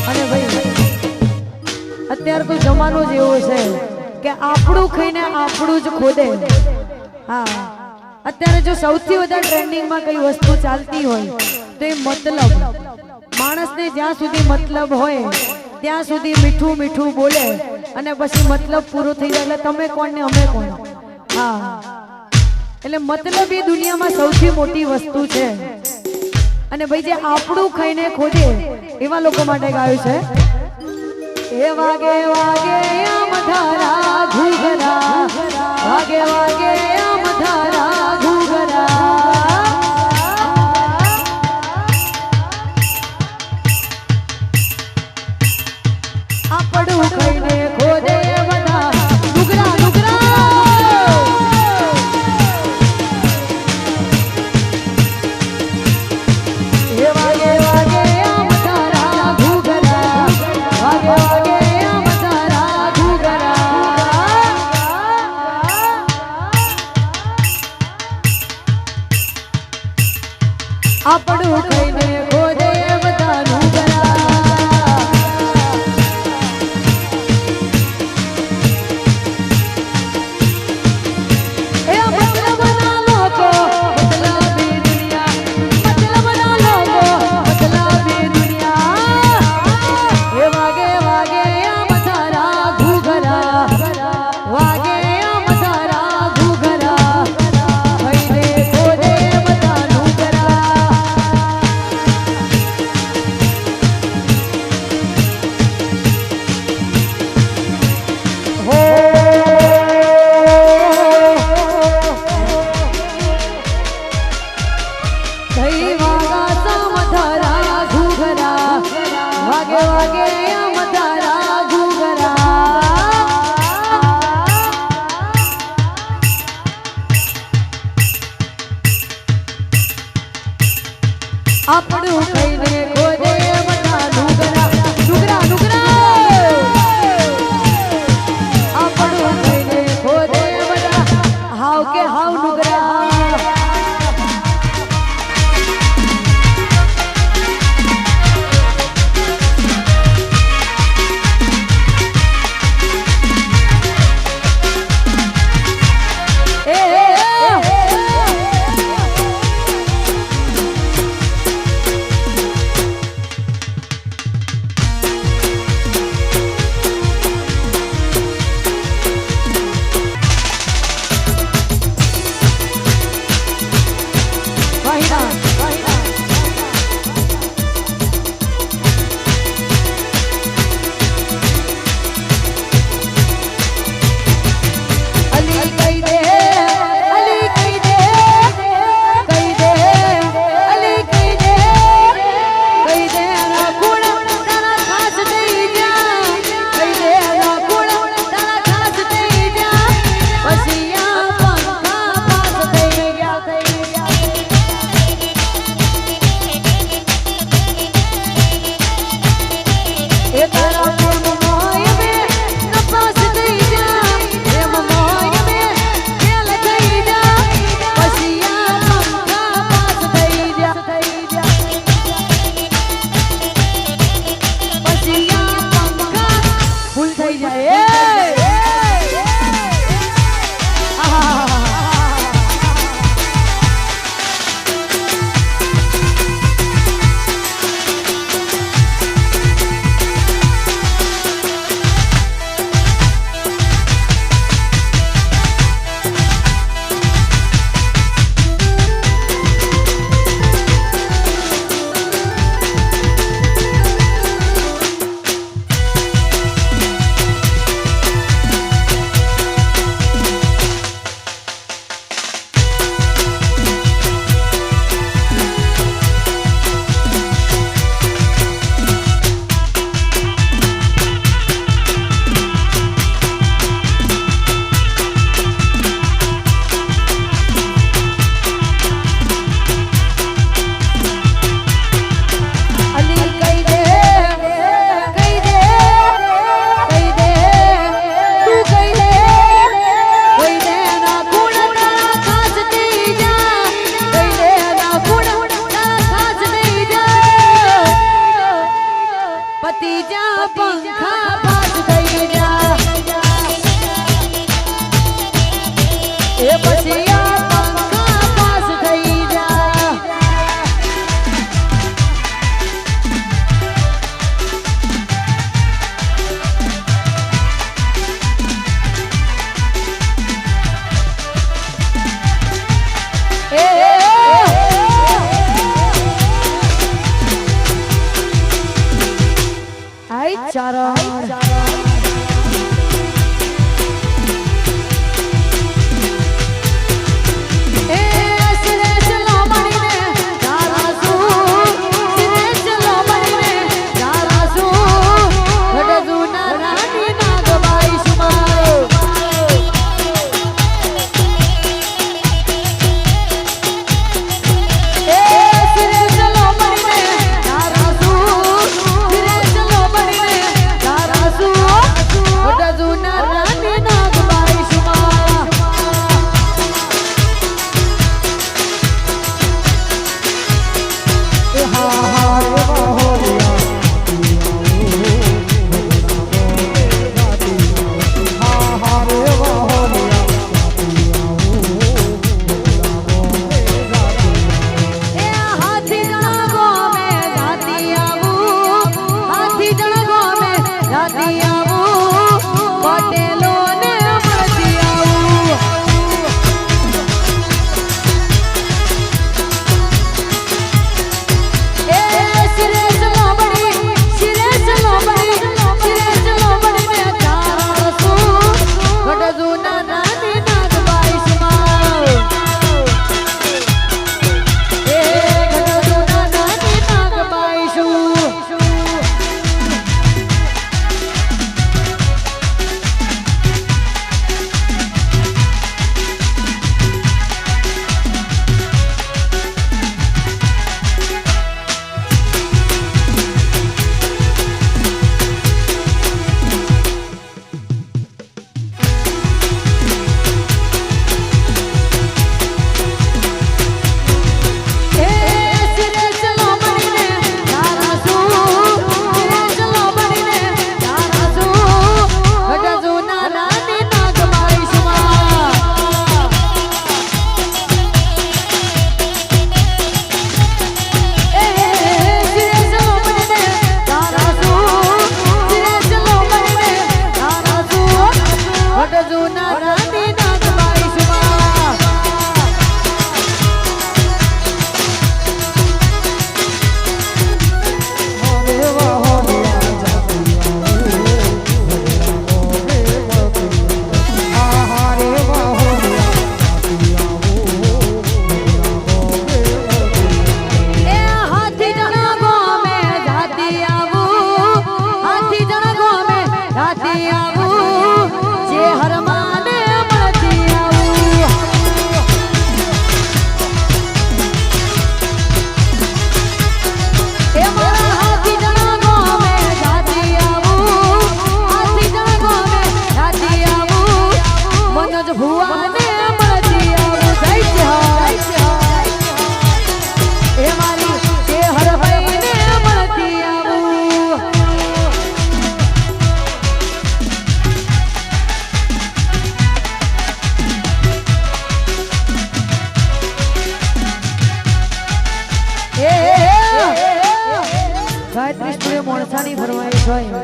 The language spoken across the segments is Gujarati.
અને ભાઈ અત્યારે તો જમાનો જ એવો છે કે આપણું ખાઈને આપણું જ ખોદે. હા, અત્યારે જો સૌથી વધારે ટ્રેન્ડિંગમાં કઈ વસ્તુ ચાલતી હોય તો એ મતલબ. માણસને જ્યાં સુધી મતલબ હોય ત્યાં સુધી મીઠું મીઠું બોલે અને પછી મતલબ પૂરો થઈ જાય એટલે તમે કોણ ને અમે કોણ. હા, એટલે મતલબ એ દુનિયામાં સૌથી મોટી વસ્તુ છે. અને ભાઈ જે આપણું ખાઈને ખોદે એવા લોકો માટે ગાયું છે. એ વાગે વાગે આમ ધારા ઘૂઘરા, વાગે વાગે આમ ધારા ઘૂઘરા. આપણું ખાઈને ખોદે બધા ઘૂઘરા ઘૂઘરા. એ વાગે વાગે આમ ધારા ઘૂઘરા, વાગે વાગે આમ ધારા ઘૂઘરા. આપણું ખાઈને ખોદે બધા ઘૂઘરા. આપણું ખાઈને ખોદે બધા ડુગરા ડુગરા ડુગરા. આપણું ખાઈને ખોદે બધા હાવ કે હાવ ડુગરા. ત્રીજા પંખા પાસ થઈ જા એ પછી આ પંખા પાસ થઈ જા ચારા ગાયત્રી સ્ટુડિયો મોણસાની ફરમાઈશ હોય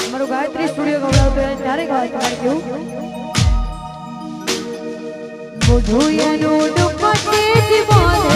અમારું ગાયત્રી સ્ટુડિયો ગવડાવતો હોય ત્યારે ગાય તમારે કેવું બધું એનું દુપટ્ટી થી